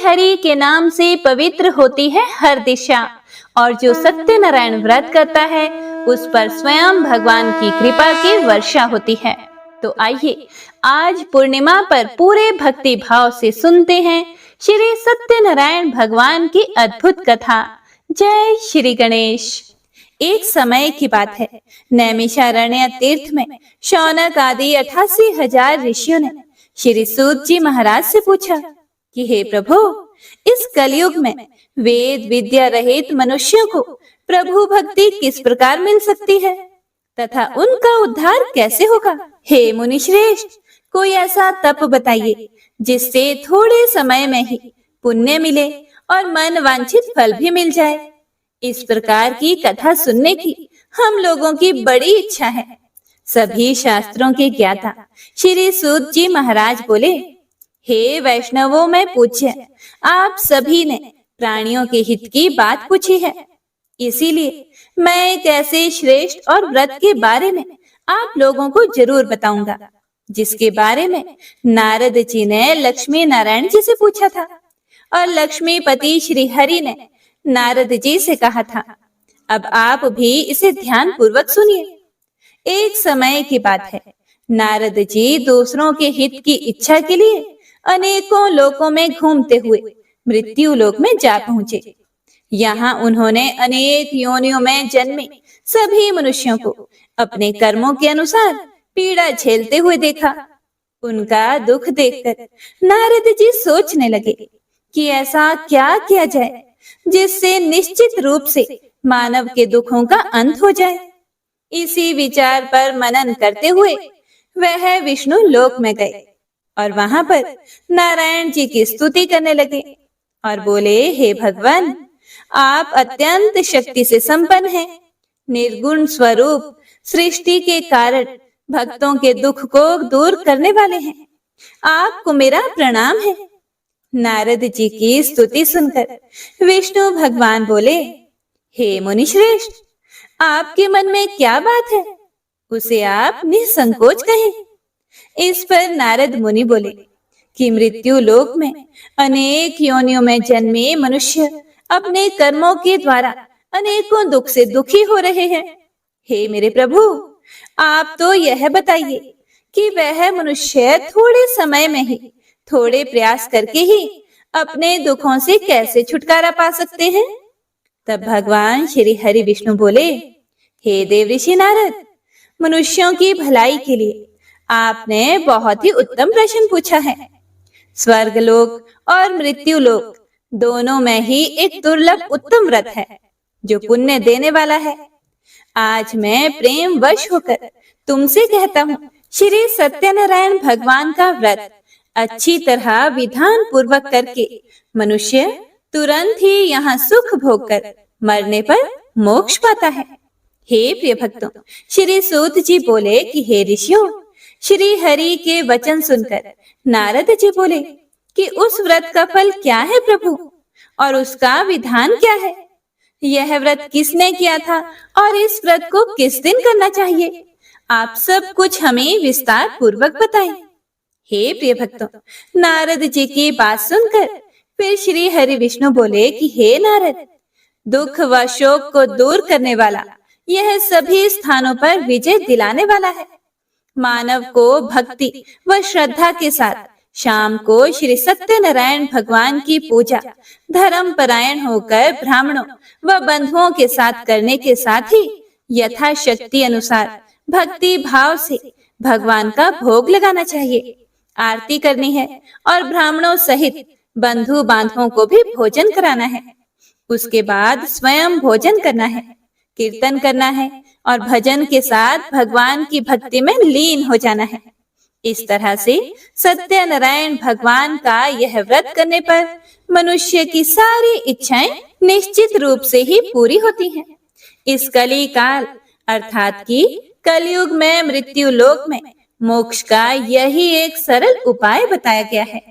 हरि के नाम से पवित्र होती है हर दिशा, और जो सत्यनारायण व्रत करता है उस पर स्वयं भगवान की कृपा की वर्षा होती है। तो आइए आज पूर्णिमा पर पूरे भक्ति भाव से सुनते हैं श्री सत्यनारायण भगवान की अद्भुत कथा। जय श्री गणेश। एक समय की बात है, नैमिषारण्य तीर्थ में शौनक आदि 88,000 ऋषियों ने श्री सूत जी महाराज से पूछा कि हे प्रभु, इस कलयुग में वेद विद्या रहित मनुष्यों को प्रभु भक्ति किस प्रकार मिल सकती है तथा उनका उद्धार कैसे होगा। हे मुनि श्रेष्ठ, कोई ऐसा तप बताइए जिससे थोड़े समय में ही पुण्य मिले और मन वांछित फल भी मिल जाए। इस प्रकार की कथा सुनने की हम लोगों की बड़ी इच्छा है। सभी शास्त्रों के ज्ञाता श्री सूत जी महाराज बोले, हे वैष्णवों में पूज्य, आप सभी ने प्राणियों के हित की बात पूछी है, इसीलिए मैं एक ऐसे श्रेष्ठ और व्रत के बारे में आप लोगों को जरूर बताऊंगा, जिसके बारे में नारद जी ने लक्ष्मी नारायण जी से पूछा था और लक्ष्मीपति श्री हरि ने नारद जी से कहा था। अब आप भी इसे ध्यान पूर्वक सुनिए। एक समय की बात है, नारद जी दूसरों के हित की इच्छा के लिए अनेकों लोकों में घूमते हुए मृत्यु लोक में जा पहुंचे। यहाँ उन्होंने अनेक योनियों में जन्मे सभी मनुष्यों को अपने कर्मों के अनुसार पीड़ा झेलते हुए देखा। उनका दुख देखकर नारद जी सोचने लगे कि ऐसा क्या किया जाए जिससे निश्चित रूप से मानव के दुखों का अंत हो जाए। इसी विचार पर मनन करते हुए वह विष्णु लोक में गए और वहां पर नारायण जी की स्तुति करने लगे और बोले, हे भगवान, आप अत्यंत शक्ति से संपन्न हैं, निर्गुण स्वरूप, सृष्टि के कारण भक्तों के दुख को दूर करने वाले हैं। आपको मेरा प्रणाम है। नारद जी की स्तुति सुनकर विष्णु भगवान बोले, हे मुनि श्रेष्ठ, आपके मन में क्या बात है, उसे आप निसंकोच कहें। इस पर नारद मुनि बोले कि मृत्यु लोक में अनेक योनियों में जन्मे मनुष्य अपने कर्मों के द्वारा अनेकों दुख से दुखी हो रहे हैं। हे मेरे प्रभु, आप तो यह बताइए कि वह मनुष्य थोड़े समय में ही, थोड़े प्रयास करके ही अपने दुखों से कैसे छुटकारा पा सकते हैं। तब भगवान श्री हरि विष्णु बोले, हे देव ऋषि नारद, मनुष्यों की भलाई के लिए आपने बहुत ही उत्तम प्रश्न पूछा है। स्वर्ग लोक और मृत्यु लोक दोनों में ही एक दुर्लभ उत्तम व्रत है जो पुण्य देने वाला है। आज मैं प्रेम वश होकर तुमसे कहता हूँ, श्री सत्यनारायण भगवान का व्रत अच्छी तरह विधान पूर्वक करके मनुष्य तुरंत ही यहाँ सुख भोग कर मरने पर मोक्ष पाता है। हे प्रिय भक्तों, श्री सूत जी बोले कि हे ऋषियों, श्री हरि के वचन सुनकर नारद जी बोले कि उस व्रत का फल क्या है प्रभु, और उसका विधान क्या है। यह व्रत किसने किया था और इस व्रत को किस दिन करना चाहिए, आप सब कुछ हमें विस्तार पूर्वक बताएं। हे प्रिय भक्तों, नारद जी की बात सुनकर फिर श्री हरि विष्णु बोले कि हे नारद, दुख व शोक को दूर करने वाला, यह सभी स्थानों पर विजय दिलाने वाला है। मानव को भक्ति व श्रद्धा के साथ शाम को श्री सत्यनारायण भगवान की पूजा धर्म परायण होकर ब्राह्मणों व बंधुओं के साथ करने के साथ ही यथाशक्ति अनुसार भक्ति भाव से भगवान का भोग लगाना चाहिए, आरती करनी है और ब्राह्मणों सहित बंधु बांधवों को भी भोजन कराना है। उसके बाद स्वयं भोजन करना है, कीर्तन करना है और भजन के साथ भगवान की भक्ति में लीन हो जाना है। इस तरह से सत्यनारायण भगवान का यह व्रत करने पर मनुष्य की सारी इच्छाएं निश्चित रूप से ही पूरी होती हैं। इस कली काल अर्थात कि कलयुग में मृत्यु लोक में मोक्ष का यही एक सरल उपाय बताया गया है।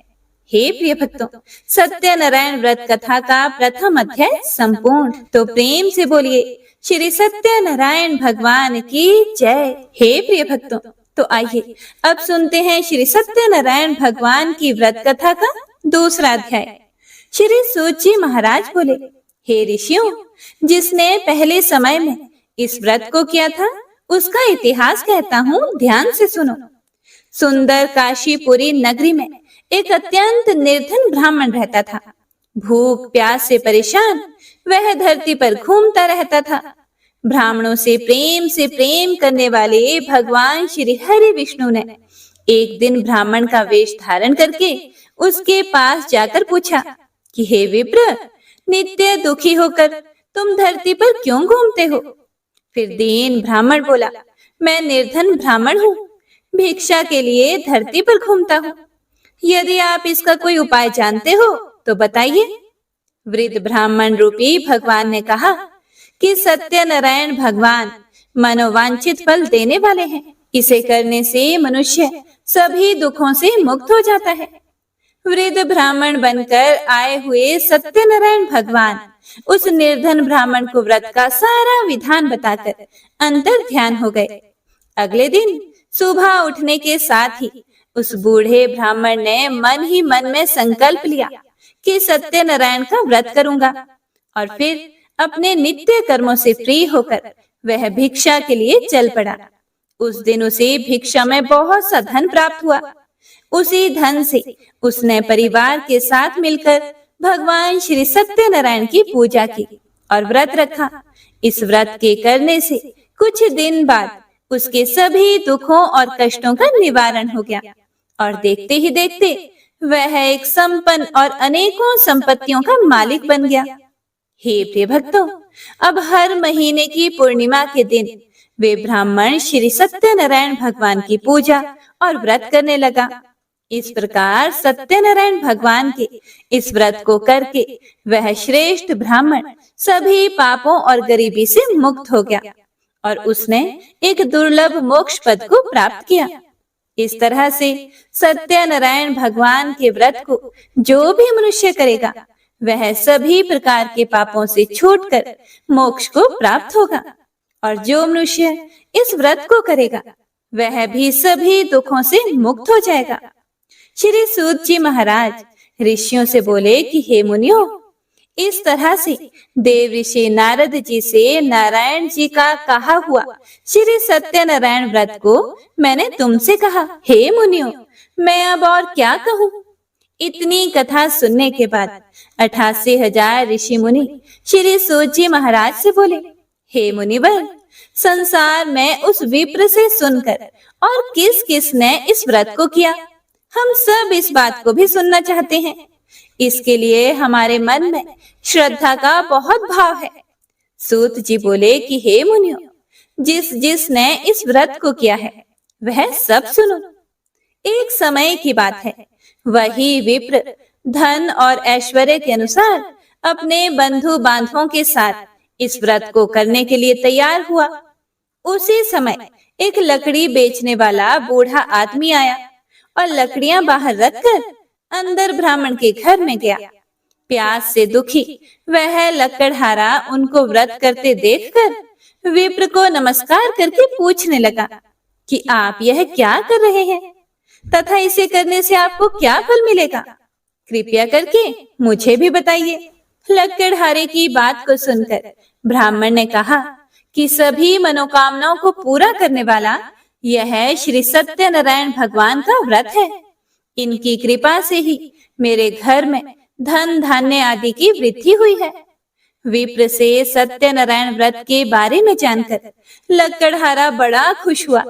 हे प्रिय भक्तों, सत्यनारायण व्रत कथा का प्रथम अध्याय संपूर्ण। तो प्रेम से बोलिए श्री सत्यनारायण भगवान की जय। हे प्रिय भक्तों, तो आइए अब सुनते हैं श्री सत्यनारायण भगवान की व्रत कथा का दूसरा अध्याय। श्री सूत जी महाराज बोले, हे ऋषियों, जिसने पहले समय में इस व्रत को किया था, उसका इतिहास कहता हूँ, ध्यान से सुनो। सुंदर काशीपुरी नगरी में एक अत्यंत निर्धन ब्राह्मण रहता था। भूख प्यास से परेशान वह धरती पर घूमता रहता था। ब्राह्मणों से प्रेम करने वाले भगवान श्री हरि विष्णु ने एक दिन ब्राह्मण का वेश धारण करके उसके पास जाकर पूछा कि हे विप्र, नित्य दुखी होकर तुम धरती पर क्यों घूमते हो? फिर दीन ब्राह्मण बोला, मैं निर्धन ब्राह्मण हूँ, भिक्षा के लिए धरती पर घूमता हूँ। यदि आप इसका कोई उपाय जानते हो तो बताइए। वृद्ध ब्राह्मण रूपी भगवान ने कहा कि सत्यनारायण भगवान मनोवांछित फल देने वाले हैं। इसे करने से मनुष्य सभी दुखों से मुक्त हो जाता है। वृद्ध ब्राह्मण बनकर आए हुए सत्यनारायण भगवान उस निर्धन ब्राह्मण को व्रत का सारा विधान बताकर अंतर ध्यान हो गए। अगले दिन सुबह उठने के साथ ही उस बूढ़े ब्राह्मण ने मन ही मन में संकल्प लिया कि सत्यनारायण का व्रत करूंगा, और फिर अपने नित्य कर्मों से फ्री होकर वह भिक्षा के लिए चल पड़ा। उस दिन उसे भिक्षा में बहुत सा धन प्राप्त हुआ। उसी धन से उसने परिवार के साथ मिलकर भगवान श्री सत्यनारायण की पूजा की और व्रत रखा। इस व्रत के करने से कुछ दिन बाद उसके सभी दुखों और कष्टों का निवारण हो गया, और देखते ही देखते वह एक संपन्न और अनेकों संपत्तियों का मालिक बन गया। हे प्रिय भक्तों, अब हर महीने की पूर्णिमा के दिन वे ब्राह्मण श्री सत्यनारायण भगवान की पूजा और व्रत करने लगा। इस प्रकार सत्यनारायण भगवान के इस व्रत को करके वह श्रेष्ठ ब्राह्मण सभी पापों और गरीबी से मुक्त हो गया, और उसने एक दुर्लभ मोक्ष पद को प्राप्त किया। इस तरह से सत्यनारायण भगवान के व्रत को जो भी मनुष्य करेगा, वह सभी प्रकार के पापों से छूटकर मोक्ष को प्राप्त होगा, और जो मनुष्य इस व्रत को करेगा, वह भी सभी दुखों से मुक्त हो जाएगा। श्री सूत जी महाराज ऋषियों से बोले कि हे मुनियों, इस तरह से देव ऋषि नारद जी से नारायण जी का कहा हुआ श्री सत्यनारायण व्रत को मैंने तुमसे कहा। हे मुनियों, मैं अब और क्या कहूँ? इतनी कथा सुनने के बाद 88,000 ऋषि मुनि श्री सूत जी महाराज से बोले, हे मुनिवर, संसार में उस विप्र से सुनकर और किस किस ने इस व्रत को किया, हम सब इस बात को भी सुनना चाहते हैं। इसके लिए हमारे मन में श्रद्धा का बहुत भाव है। सूत जी बोले कि हे मुनियों, जिस जिसने इस व्रत को किया है वह सब सुनो। एक समय की बात है, वही विप्र धन और ऐश्वर्य के अनुसार अपने बंधु बांधवों के साथ इस व्रत को करने के लिए तैयार हुआ। उसी समय एक लकड़ी बेचने वाला बूढ़ा आदमी आया और लकड़ियां बाहर रखकर अंदर ब्राह्मण के घर में गया। प्यास से दुखी वह लकड़हारा उनको व्रत करते देखकर विप्र को नमस्कार करके पूछने लगा कि आप यह क्या कर रहे हैं तथा इसे करने से आपको क्या फल मिलेगा? कृपया करके मुझे भी बताइए। लकड़हारे की बात को सुनकर ब्राह्मण ने कहा कि सभी मनोकामनाओं को पूरा करने वाला यह श्री सत्यनारायण भगवान का व्रत है। इनकी कृपा से ही मेरे घर में धन धान्य आदि की वृद्धि हुई है। विप्र से सत्यनारायण व्रत के बारे में जानकर लकड़हारा बड़ा खुश हुआ।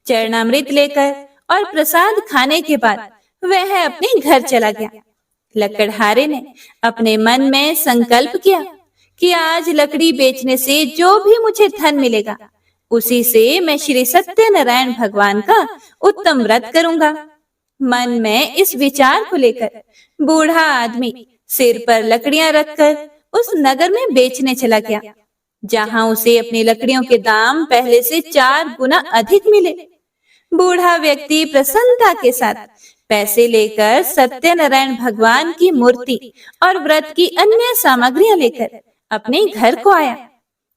चरणामृत लेकर और प्रसाद खाने के बाद वह अपने घर चला गया। लकड़हारे ने अपने मन में संकल्प किया कि आज लकड़ी बेचने से जो भी मुझे धन मिलेगा, उसी से मैं श्री सत्यनारायण भगवान का उत्तम व्रत करूंगा। मन में इस विचार को लेकर बूढ़ा आदमी सिर पर लकड़ियां रखकर उस नगर में बेचने चला गया, जहां उसे अपनी लकड़ियों के दाम पहले से 4 गुना अधिक मिले। बूढ़ा व्यक्ति प्रसन्नता के साथ पैसे लेकर सत्यनारायण भगवान की मूर्ति और व्रत की अन्य सामग्रियां लेकर अपने घर को आया।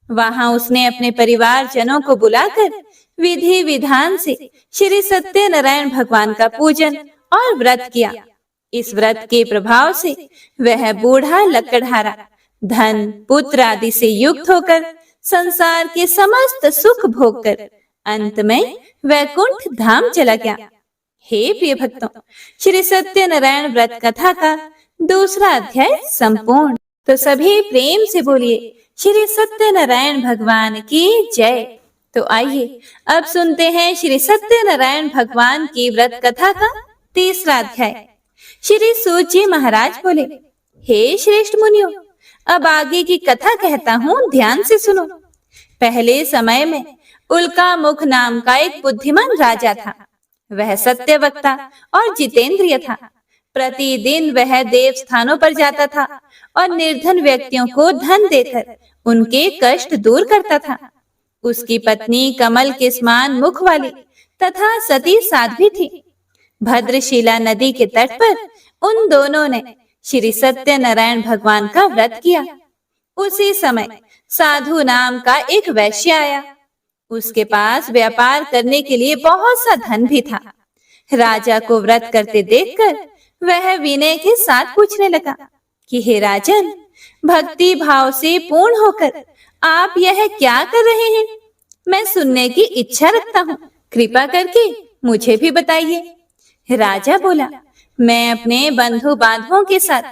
वहां उसने अपने परिवार जनों को बुलाकर विधि विधान से श्री सत्यनारायण भगवान का पूजन और व्रत किया। इस व्रत के प्रभाव से वह बूढ़ा लकड़हारा धन पुत्र आदि से युक्त होकर संसार के समस्त सुख भोग कर अंत में वैकुंठ धाम चला गया। हे प्रिय भक्तों, श्री सत्यनारायण व्रत कथा का दूसरा अध्याय संपूर्ण। तो सभी प्रेम से बोलिए श्री सत्यनारायण भगवान की जय। तो आइए अब सुनते हैं श्री सत्यनारायण भगवान की व्रत कथा का तीसरा अध्याय। श्री सूत जी महाराज बोले, हे श्रेष्ठ मुनियों, अब आगे की कथा कहता हूँ, ध्यान से सुनो। पहले समय में उल्का मुख नाम का एक बुद्धिमान राजा था। वह सत्यवक्ता और जितेंद्रिय था। प्रतिदिन वह देव स्थानों पर जाता था और निर्धन व्यक्तियों को धन देकर उनके कष्ट दूर करता था। उसकी पत्नी कमल के समान मुख वाली तथा सती साध्वी थी। भद्रशिला नदी के तट पर उन दोनों ने श्री सत्यनारायण भगवान का व्रत किया। उसी समय साधु नाम का एक वैश्य आया। उसके पास व्यापार करने के लिए बहुत सा धन भी था। राजा को व्रत करते देखकर वह विनय के साथ पूछने लगा कि हे राजन, भक्ति भाव से पूर्ण होकर आप यह क्या कर रहे हैं? मैं सुनने की इच्छा रखता हूँ, कृपा करके मुझे भी बताइए। राजा बोला, मैं अपने बंधु बांधवों के साथ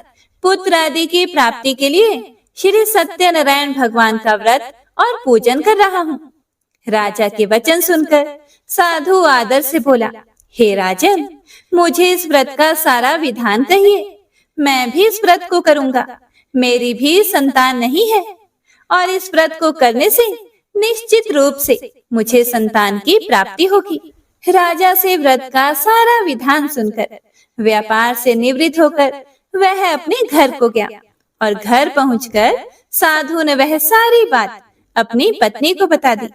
पुत्र आदि की प्राप्ति के लिए श्री सत्यनारायण भगवान का व्रत और पूजन कर रहा हूँ। राजा के वचन सुनकर साधु आदर से बोला, हे राजन, मुझे इस व्रत का सारा विधान कहिए। मैं भी इस व्रत को करूंगा। मेरी भी संतान नहीं है और इस व्रत को करने से निश्चित रूप से मुझे संतान की प्राप्ति होगी। राजा से व्रत का सारा विधान सुनकर व्यापार से निवृत्त होकर वह अपने घर को गया और घर पहुंचकर साधु ने वह सारी बात अपनी पत्नी को बता दी।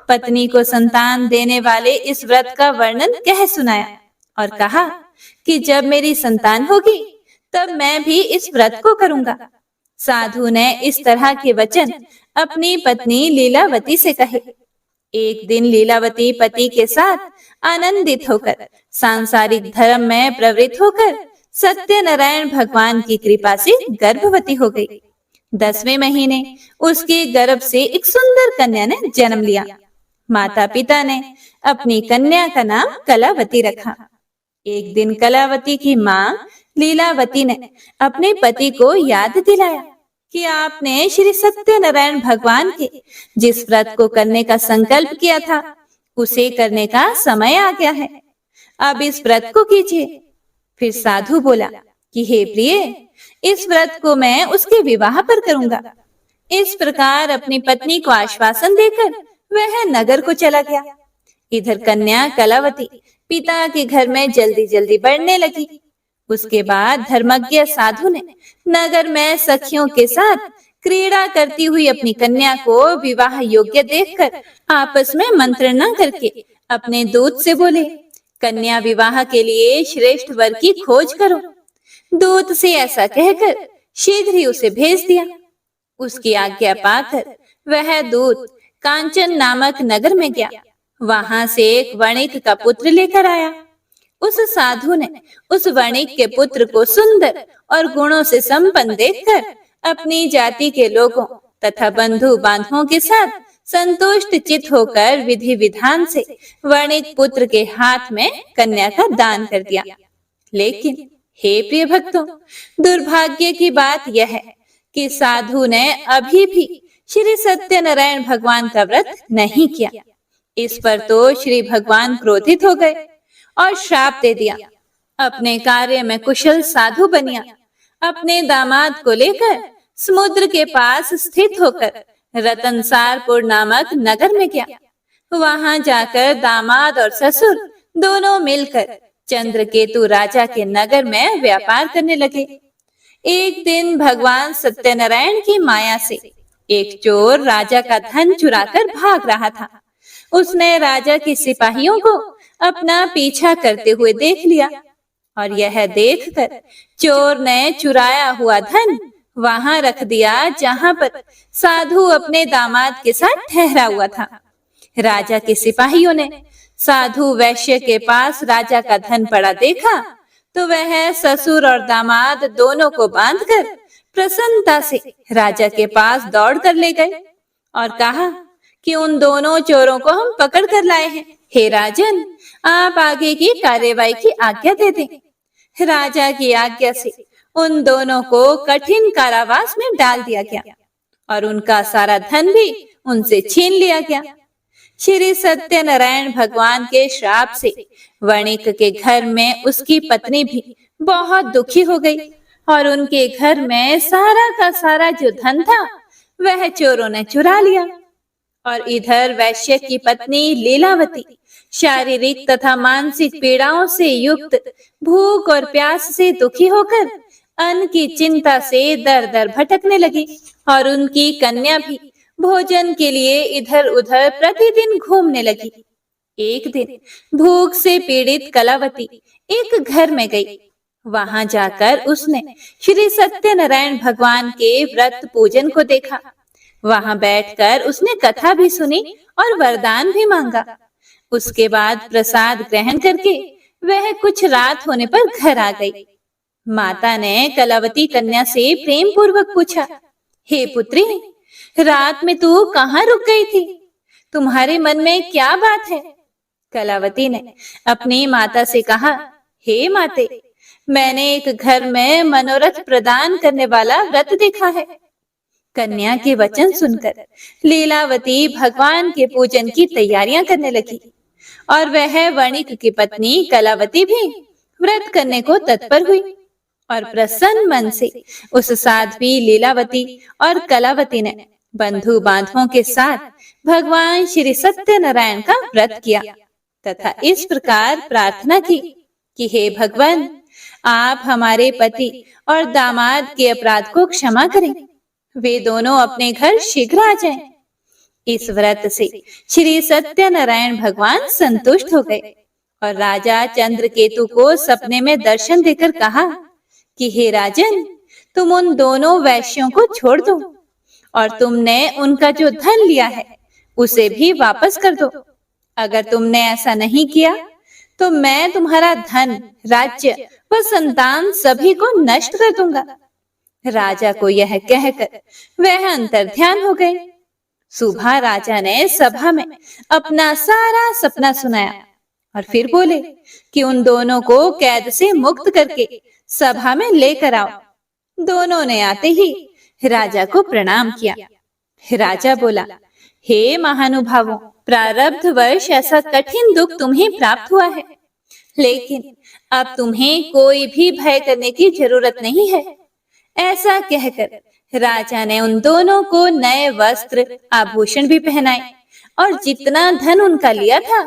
पत्नी को संतान देने वाले इस व्रत का वर्णन कह सुनाया और कहा कि जब मेरी संतान होगी तब मैं भी इस व्रत को करूंगा। साधु ने इस तरह के वचन अपनी पत्नी लीलावती से कहे। एक दिन लीलावती पति के साथ आनंदित होकर सांसारिक धर्म में प्रवृत्त होकर सत्यनारायण भगवान की कृपा से गर्भवती हो गई। 10वें महीने उसके गर्भ से एक सुंदर कन्या ने जन्म लिया। माता पिता ने अपनी कन्या का नाम कलावती रखा। एक दिन कलावती की माँ लीलावती ने अपने पति को याद दिलाया कि आपने श्री सत्यनारायण भगवान के जिस व्रत को करने का संकल्प किया था उसे करने का समय आ गया है। अब इस व्रत को कीजिए। फिर साधु बोला कि हे प्रिय, इस व्रत को मैं उसके विवाह पर करूंगा। इस प्रकार अपनी पत्नी को आश्वासन देकर वह नगर को चला गया। इधर कन्या कलावती पिता के घर में जल्दी जल्दी बढ़ने लगी। उसके बाद धर्मज्ञ साधु ने नगर में सखियों के साथ क्रीड़ा करती हुई अपनी कन्या को विवाह योग्य देखकर आपस में मंत्रणा करके अपने दूत से बोले, कन्या विवाह के लिए श्रेष्ठ वर की खोज करो। दूत से ऐसा कहकर शीघ्र ही उसे भेज दिया। उसकी आज्ञा पाकर वह दूत कांचन नामक नगर में गया। वहां से एक वणिक का पुत्र लेकर आया। उस साधु ने उस वणिक के पुत्र को सुंदर और गुणों से संपन्न देखकर अपनी जाति के लोगों तथा बंधु बांधवों के साथ संतुष्ट चित होकर विधि विधान से वणिक पुत्र के हाथ में कन्या का दान कर दिया। लेकिन हे प्रिय भक्तों, दुर्भाग्य की बात यह है कि साधु ने अभी भी श्री सत्यनारायण भगवान का व्रत नहीं किया। इस पर तो श्री भगवान क्रोधित हो गए और श्राप दे दिया। अपने कार्य में कुशल साधु बनिया अपने दामाद को लेकर समुद्र के पास स्थित होकर रतनसारपुर नामक नगर में गया। वहां जाकर दामाद और ससुर दोनों मिलकर चंद्रकेतु राजा के नगर में व्यापार करने लगे। एक दिन भगवान सत्यनारायण की माया से एक चोर राजा का धन चुराकर भाग रहा था। उसने राजा के सिपाहियों को अपना पीछा करते हुए देख लिया और यह देखकर चोर ने चुराया हुआ धन वहां रख दिया जहां पर साधु अपने दामाद के साथ ठहरा हुआ था। राजा के सिपाहियों ने साधु वैश्य के पास राजा का धन पड़ा देखा तो वह ससुर और दामाद दोनों को बांधकर प्रसन्नता से राजा के पास दौड़ कर ले गए और कहा कि उन दोनों चोरों को हम पकड़ कर लाए हैं। हे राजन, आप आगे की कार्यवाही की आज्ञा दे दें। राजा की आज्ञा से उन दोनों को कठिन कारावास में डाल दिया गया और उनका सारा धन भी उनसे छीन लिया गया। श्री सत्यनारायण भगवान के श्राप से वणिक के घर में उसकी पत्नी भी बहुत दुखी हो गई और उनके घर में सारा का सारा जो धन था वह चोरों ने चुरा लिया। और इधर वैश्य की पत्नी लीलावती शारीरिक तथा मानसिक पीड़ाओं से युक्त भूख और प्यास से दुखी होकर अन्न की चिंता से दर दर भटकने लगी और उनकी कन्या भी भोजन के लिए इधर उधर प्रतिदिन घूमने लगी। एक दिन भूख से पीड़ित कलावती एक घर में गई। वहां जाकर उसने श्री सत्यनारायण भगवान के व्रत पूजन को देखा। वहां बैठकर उसने कथा भी सुनी और वरदान भी मांगा। उसके बाद प्रसाद ग्रहण करके वह कुछ रात होने पर घर आ गई। माता ने कलावती कन्या से प्रेम पूर्वक पूछा, हे पुत्री, रात में तू कहाँ रुक गई थी? तुम्हारे मन में क्या बात है? कलावती ने अपनी माता से कहा, हे माते, मैंने एक घर में मनोरथ प्रदान करने वाला व्रत देखा है। कन्या के वचन सुनकर लीलावती भगवान के पूजन की तैयारियां करने लगी और वह वणिक की पत्नी कलावती भी व्रत करने को तत्पर हुई और प्रसन्न मन से उस साध्वी लीलावती और कलावती ने बंधु बांधवों के साथ भगवान श्री सत्यनारायण का व्रत किया तथा इस प्रकार प्रार्थना की कि हे भगवान, आप हमारे पति और दामाद के अपराध को क्षमा करें, वे दोनों अपने घर शीघ्र आ जाएं। इस व्रत से श्री सत्यनारायण भगवान संतुष्ट हो गए और राजा चंद्रकेतु को सपने में दर्शन देकर कहा कि हे राजन, तुम उन दोनों वैश्यों को छोड़ दो और तुमने उनका जो धन लिया है उसे भी वापस कर दो। अगर तुमने ऐसा नहीं किया तो मैं तुम्हारा धन, राज्य व संतान सभी को नष्ट कर दूंगा। राजा को यह कहकर वह अंतर्ध्यान हो गए। सुबह राजा ने सभा में अपना सारा सपना सुनाया और फिर बोले कि उन दोनों को कैद से मुक्त करके सभा में लेकर आओ। दोनों ने आते ही राजा को प्रणाम किया। राजा बोला, हे महानुभावों, प्रारब्ध वर्ष ऐसा कठिन दुख तुम्हें प्राप्त हुआ है, लेकिन अब तुम्हें कोई भी भय करने की जरूरत नहीं है। ऐसा कहकर राजा ने उन दोनों को नए वस्त्र आभूषण भी पहनाए और जितना धन उनका लिया था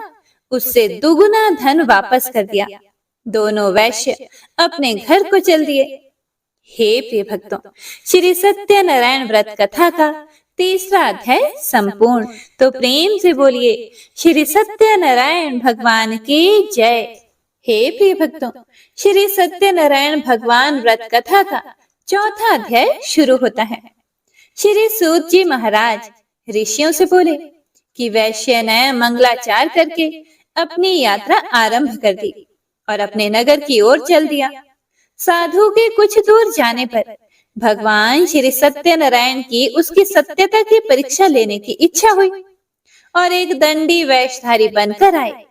उससे दुगुना धन वापस कर दिया। दोनों वैश्य अपने घर को चल दिए। हे प्रिय भक्तों, श्री सत्यनारायण व्रत कथा का तीसरा अध्याय संपूर्ण। तो प्रेम से बोलिए श्री सत्यनारायण भगवान की जय। हे प्रिय भक्तों, श्री सत्यनारायण भगवान व्रत कथा का चौथा अध्याय शुरू होता है। श्री सूत जी महाराज ऋषियों से बोले कि वैश्य ने मंगलाचार करके अपनी यात्रा आरंभ कर दी और अपने नगर की ओर चल दिया। साधु के कुछ दूर जाने पर भगवान श्री सत्यनारायण की उसकी सत्यता की परीक्षा लेने की इच्छा हुई और एक दंडी वेशधारी बनकर आए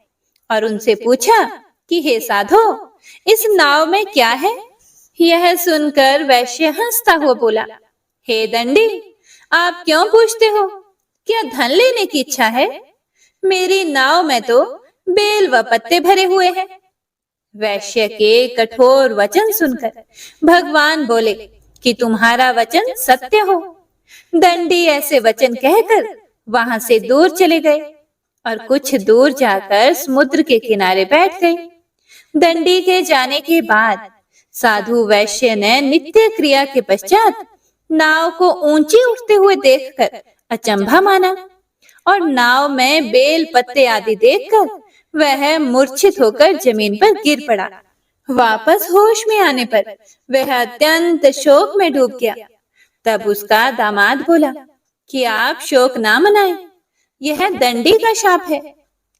और उनसे पूछा कि हे साधो, इस नाव में क्या है? यह सुनकर वैश्य हंसता हुआ बोला, हे दंडी, आप क्यों पूछते हो? क्या धन लेने की इच्छा है? मेरी नाव में तो बेल व पत्ते भरे हुए हैं। वैश्य के कठोर वचन सुनकर भगवान बोले कि तुम्हारा वचन सत्य हो। दंडी ऐसे वचन कहकर वहां से दूर चले गए और कुछ दूर जाकर समुद्र के किनारे बैठ गए। दंडी के जाने के बाद साधु वैश्य ने नित्य क्रिया के पश्चात नाव को ऊंची उठते हुए देखकर अचंभा माना और नाव में बेल पत्ते आदि देखकर वह मूर्छित होकर जमीन पर गिर पड़ा। वापस होश में आने पर वह अत्यंत शोक में डूब गया। तब उसका दामाद बोला कि आप शोक ना मनाएं, यह दंडी का शाप है,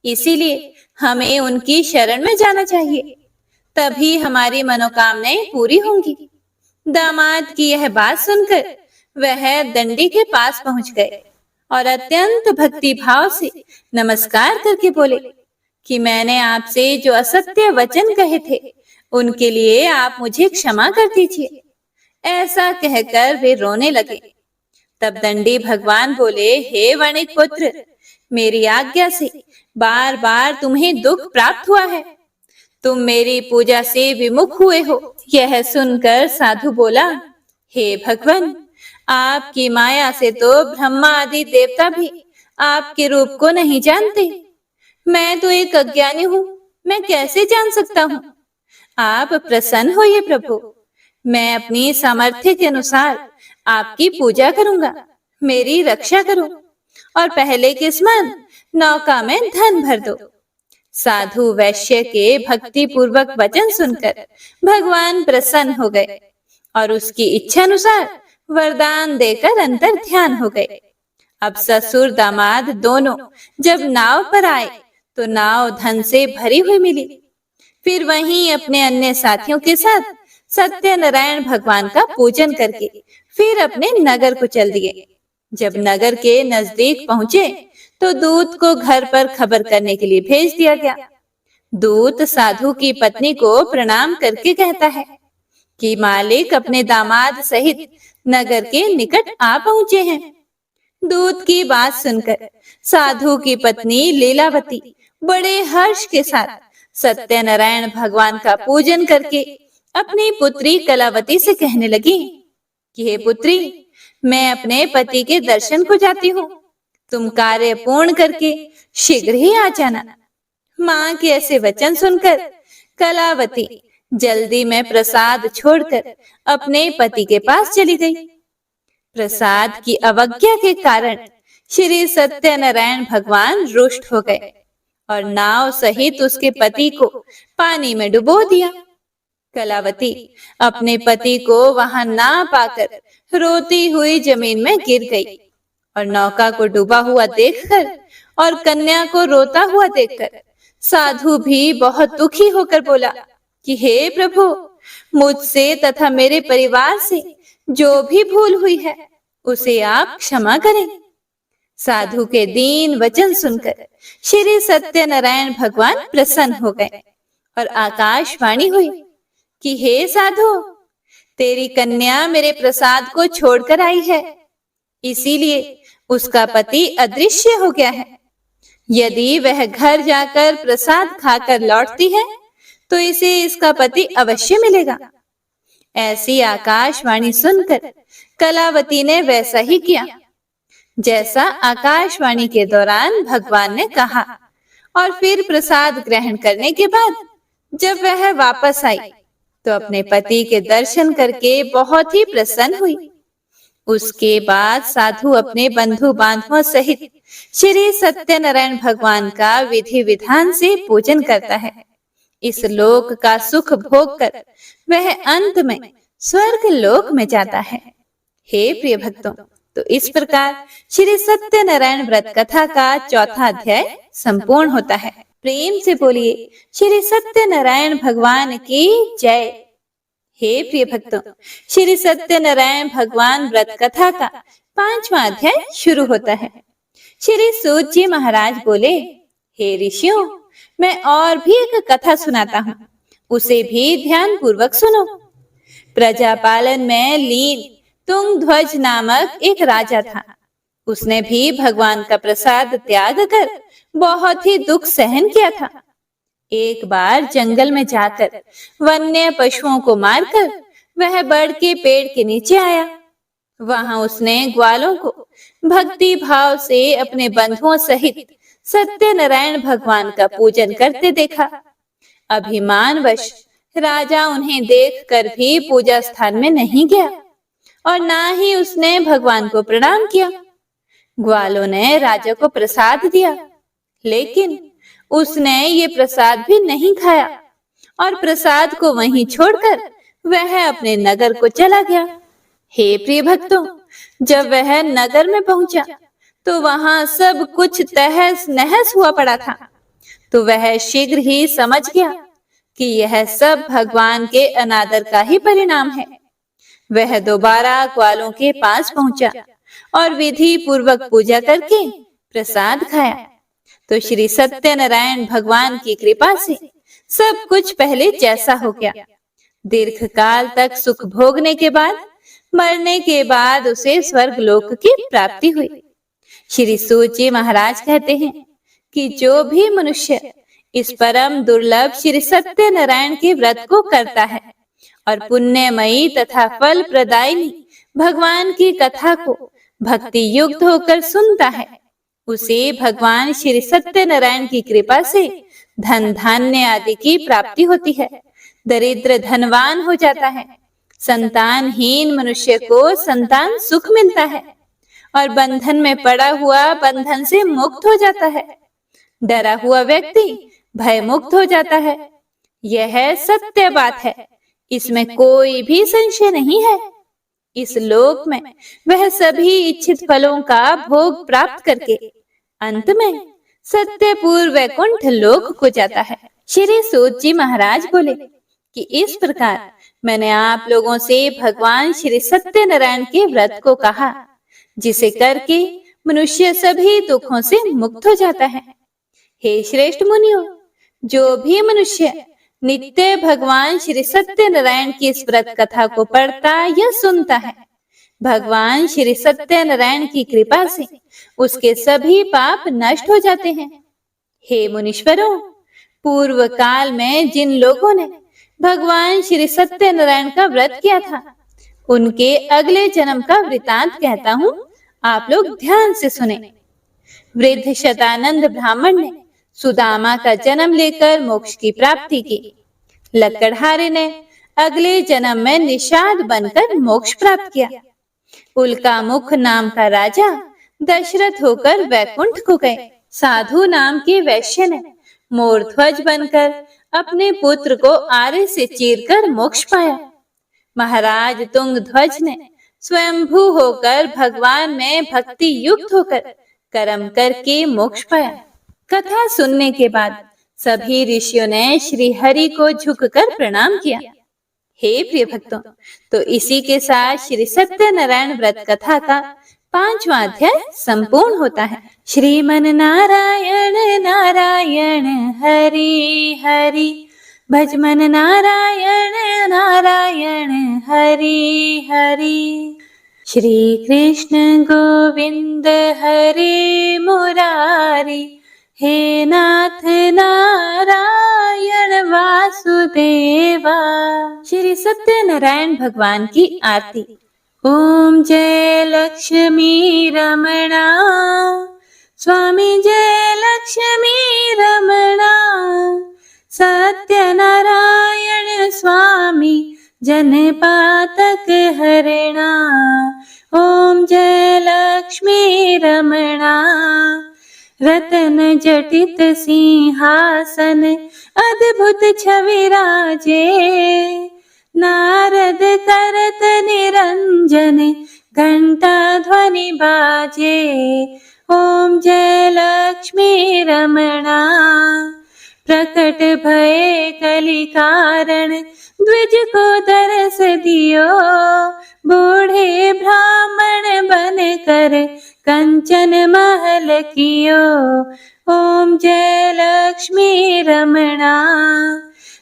इसीलिए हमें उनकी शरण में जाना चाहिए। तभी हमारी मनोकामनाएं पूरी होंगी। दामाद की यह बात सुनकर वह दंडी के पास पहुंच गए और अत्यंत भक्ति भाव से नमस्कार करके बोले कि मैंने आपसे जो असत्य वचन कहे थे उनके लिए आप मुझे क्षमा कर दीजिए। ऐसा कहकर वे रोने लगे। तब दंडी भगवान बोले, हे वणिक पुत्र, मेरी आज्ञा से बार बार तुम्हें दुख प्राप्त हुआ है। तुम मेरी पूजा से विमुख हुए हो। यह सुनकर साधु बोला, हे भगवान, आपकी माया से तो ब्रह्मा आदि देवता भी आपके रूप को नहीं जानते। मैं तो एक अज्ञानी हूँ, मैं कैसे जान सकता हूँ? आप प्रसन्न होइए प्रभु। मैं अपनी सामर्थ्य के अनुसार आपकी पूजा करूंगा। मेरी रक्षा करो और पहले के समान नौका में धन भर दो। साधु वैश्य के भक्ति पूर्वक वचन सुनकर भगवान प्रसन्न हो गए और उसकी इच्छा अनुसार वरदान देकर अंतर ध्यान हो गए। अब ससुर दामाद दोनों जब नाव पर आए तो नाव धन से भरी हुई मिली। फिर वहीं अपने अन्य साथियों के साथ सत्यनारायण भगवान का पूजन करके फिर अपने नगर को चल दिए। जब नगर के नजदीक पहुंचे तो दूत को घर पर खबर करने के लिए भेज दिया गया। दूत साधु की पत्नी को प्रणाम करके कहता है कि मालिक अपने दामाद सहित नगर के निकट आ पहुंचे हैं। दूत की बात सुनकर साधु की पत्नी लीलावती बड़े हर्ष के साथ सत्यनारायण भगवान का पूजन करके अपनी पुत्री कलावती से कहने लगी कि हे पुत्री, मैं अपने पति के दर्शन को जाती हूँ। तुम कार्य पूर्ण करके शीघ्र ही आ जाना। माँ के ऐसे वचन सुनकर कलावती जल्दी में प्रसाद छोड़कर अपने पति के पास चली गई। प्रसाद की अवज्ञा के कारण श्री सत्यनारायण भगवान रुष्ट हो गए और नाव सहित उसके पति को पानी में डुबो दिया। कलावती अपने पति को वहां ना पाकर रोती हुई जमीन में गिर गई और नौका को डूबा हुआ देखकर और कन्या को रोता हुआ देखकर साधु भी बहुत दुखी होकर बोला कि हे प्रभु, मुझसे तथा मेरे परिवार से जो भी भूल हुई है उसे आप क्षमा करें। साधु के दीन वचन सुनकर श्री सत्यनारायण भगवान प्रसन्न हो गए और आकाशवाणी हुई कि हे साधु, तेरी कन्या मेरे प्रसाद को छोड़कर आई है, इसीलिए उसका पति अदृश्य हो गया है। यदि वह घर जाकर प्रसाद खाकर लौटती है तो इसे इसका पति अवश्य मिलेगा। ऐसी आकाशवाणी सुनकर कलावती ने वैसा ही किया जैसा आकाशवाणी के दौरान भगवान ने कहा और फिर प्रसाद ग्रहण करने के बाद जब वह वापस आई तो अपने पति के दर्शन करके बहुत ही प्रसन्न हुई। उसके बाद साधु अपने बंधु बांधवों सहित श्री सत्यनारायण भगवान का विधि विधान से पूजन करता है। इस लोक का सुख भोग कर वह अंत में स्वर्ग लोक में जाता है। हे प्रिय भक्तों, तो इस प्रकार श्री सत्यनारायण व्रत कथा का चौथा अध्याय संपूर्ण होता है। प्रेम से बोलिए श्री सत्यनारायण भगवान की जय। हे प्रिय भक्तों, श्री सत्यनारायण भगवान व्रत कथा का 5वां अध्याय शुरू होता है। श्री सूत जी महाराज बोले, हे ऋषियों, मैं और भी एक कथा सुनाता हूँ, उसे भी ध्यान पूर्वक सुनो। प्रजापालन में लीन तुंगध्वज नामक एक राजा था। उसने भी भगवान का प्रसाद त्याग कर बहुत ही दुख सहन किया था। एक बार जंगल में जाकर वन्य पशुओं को मारकर वह बड़ के पेड़ के नीचे आया। वहां उसने ग्वालों को भक्ति भाव से अपने बंधुओं सहित सत्यनारायण भगवान का पूजन करते देखा। अभिमानवश राजा उन्हें देखकर भी पूजा स्थान में नहीं गया और ना ही उसने भगवान को प्रणाम किया। ग्वालों ने राजा को प्रसाद दिया, लेकिन उसने ये प्रसाद भी नहीं खाया और प्रसाद को वहीं छोड़कर वह अपने नगर को चला गया। हे प्रिय भक्तों, जब वह नगर में पहुंचा तो वहां सब कुछ तहस नहस हुआ पड़ा था। तो वह शीघ्र ही समझ गया कि यह सब भगवान के अनादर का ही परिणाम है। वह दोबारा ग्वालों के पास पहुंचा और विधि पूर्वक पूजा करके प्रसाद खाया। तो श्री सत्यनारायण भगवान की कृपा से सब कुछ पहले जैसा हो गया। दीर्घ काल तक सुख भोगने के बाद मरने के बाद उसे स्वर्ग लोक की प्राप्ति हुई। श्री सूत जी महाराज कहते हैं कि जो भी मनुष्य इस परम दुर्लभ श्री सत्यनारायण के व्रत को करता है और पुण्यमयी तथा फल प्रदायिनी भगवान की कथा को भक्ति युक्त होकर सुनता है, उसे भगवान श्री सत्यनारायण की कृपा से धन धान्य आदि की प्राप्ति होती है। दरिद्र धनवान हो जाता है, संतानहीन मनुष्य को संतान सुख मिलता है और बंधन में पड़ा हुआ बंधन से मुक्त हो जाता है। डरा हुआ व्यक्ति भय मुक्त हो जाता है। यह सत्य बात है, इसमें कोई भी संशय नहीं है। इस लोक में वह सभी इच्छित फलों का भोग प्राप्त करके अंत में सत्यपुर वैकुंठ लोक को जाता है। श्री सूत जी महाराज बोले कि इस प्रकार मैंने आप लोगों से भगवान श्री सत्यनारायण के व्रत को कहा, जिसे करके मनुष्य सभी दुखों से मुक्त हो जाता है। हे श्रेष्ठ मुनियों, जो भी मनुष्य नित्य भगवान श्री सत्यनारायण की इस व्रत कथा को पढ़ता या सुनता है, भगवान श्री सत्यनारायण की कृपा से उसके सभी पाप नष्ट हो जाते हैं। हे मुनीश्वरों, पूर्व काल में जिन लोगों ने भगवान श्री सत्यनारायण का व्रत किया था, उनके अगले जन्म का वृतांत कहता हूँ, आप लोग ध्यान से सुने। वृद्ध शतानंद ब्राह्मण ने सुदामा का जन्म लेकर मोक्ष की प्राप्ति की। लकड़हारे ने अगले जन्म में निषाद बनकर मोक्ष प्राप्त किया। उल्का मुख नाम का राजा दशरथ होकर वैकुंठ को गए। साधु नाम के वैश्य ने मोरध्वज बनकर अपने पुत्र को आरे से चीरकर मोक्ष पाया। महाराज तुंगध्वज ने स्वयंभू होकर भगवान में भक्ति युक्त होकर कर्म करके मोक्ष पाया। कथा सुनने के बाद सभी ऋषियों ने श्री हरि को झुककर प्रणाम किया। हे प्रिय भक्तों, तो इसी के साथ श्री सत्यनारायण व्रत कथा का 5वां अध्याय संपूर्ण होता है। श्रीमन नारायण नारायण हरि हरि, भजमन नारायण नारायण हरि हरि। श्री कृष्ण गोविंद हरे मुरारी, हे नाथ नारायण वासुदेवा। श्री सत्यनारायण भगवान की आरती। ओम जय लक्ष्मी रमणा, स्वामी जय लक्ष्मी रमणा, सत्यनारायण स्वामी जनपातक हरणा। ओम जय लक्ष्मी रमणा, रतन जटित सिंहासन अद्भुत छवि राजे, नारद करत निरंजन घंटा ध्वनि बाजे। ओम जय लक्ष्मी रमणा, प्रकट भये कलि कारण द्विज को दरस दियो, बूढ़े ब्राह्मण बन कर कंचन महल कियो। ओम जय लक्ष्मी रमणा,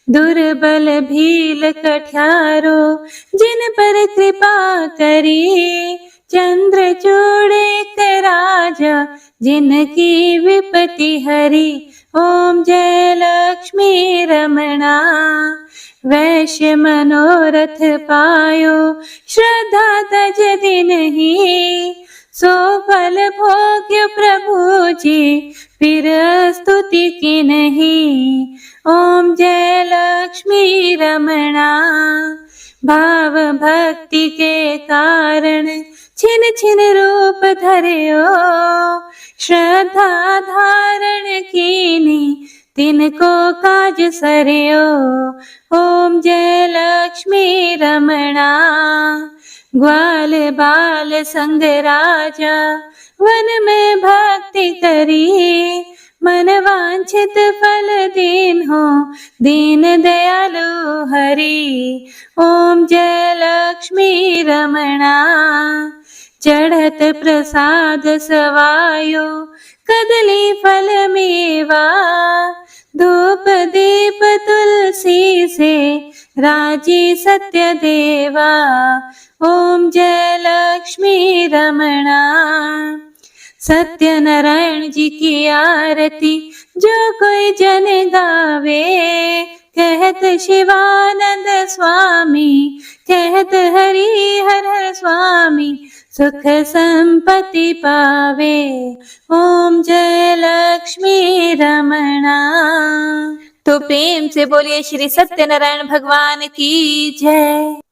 दुर्बल भील कठियारो जिन पर कृपा करी, चंद्रचूड़ एक राजा जिनकी विपत्ति हरी। ओम जय लक्ष्मी रमणा, वैश्य मनोरथ पायो श्रद्धा तज दिन ही, सो फल भोग्य प्रभु जी फिर स्तुति की नहीं। ओम जय लक्ष्मी रमणा, भाव भक्ति के कारण छिन छिन रूप धर्यो, श्रद्धा धारण कीनी तिनको काज सरयो। ओम जय लक्ष्मी रमणा, ग्वाल बाल संग राजा वन में भक्ति करी, मन वांछित फल दीन हो, दीन दयालु हरि। ओम जय लक्ष्मी रमणा। चढ़त प्रसाद सवायो, कदली फल मेवा। धूप दीप तुलसी से, राजी सत्य देवा। ओम जय लक्ष्मी रमणा। सत्यनारायण जी की आरती जो कोई जन गावे, कहत शिवानंद स्वामी, कहत हरि हर हर स्वामी, सुख संपत्ति पावे। ओम जय लक्ष्मी रमणा। तो प्रेम से बोलिए श्री सत्यनारायण भगवान की जय।